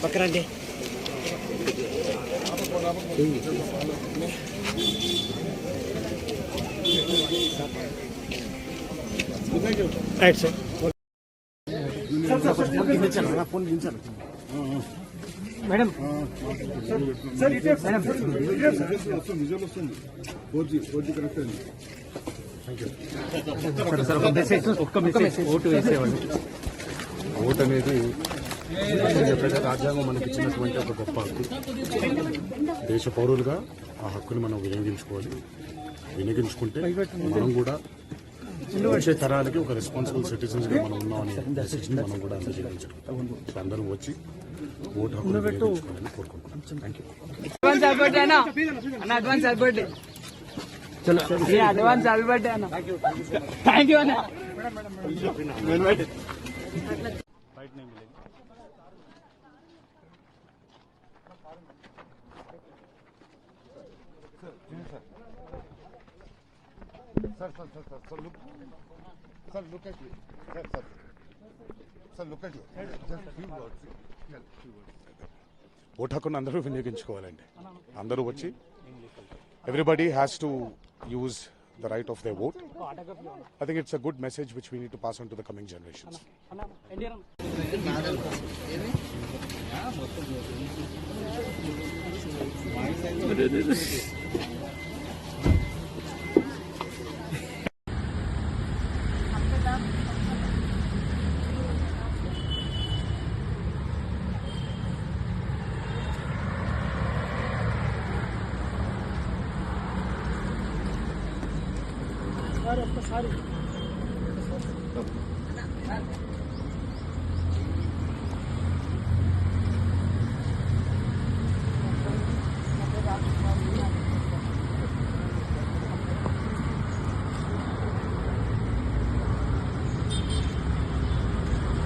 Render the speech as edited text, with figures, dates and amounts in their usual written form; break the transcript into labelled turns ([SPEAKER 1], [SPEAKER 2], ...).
[SPEAKER 1] పక్కరండి right sir madam
[SPEAKER 2] vote అనేది రాజ్యాంగం మనకి ఇచ్చినటువంటి ఒక గొప్ప హక్కు. దేశ పౌరులుగా ఆ హక్కుని మనం వినియోగించుకుంటే మనం కూడా వచ్చే తరాలకి ఒక రెస్పాన్సిబుల్ సిటిజన్స్ గా మనం ఉన్నామని మెసేజ్ ని మనం కూడా అందజేయించాం. అందరూ వచ్చి ఓటు హక్కును వినియోగించుకోవాలని కోరుకుంటున్నాం. Thank you.
[SPEAKER 3] Advance happy birthday అన్న థ్యాంక్ యూ అన్న.
[SPEAKER 4] Sir, look at me. Sir, look at you. Just few words.
[SPEAKER 2] Vote హక్కును అందరూ వినియోగించుకోవాలండి. అందరూ వచ్చి everybody has to use the right of their vote. I think it's a good message which we need to pass on to the coming generations.
[SPEAKER 1] ఒక్కసారి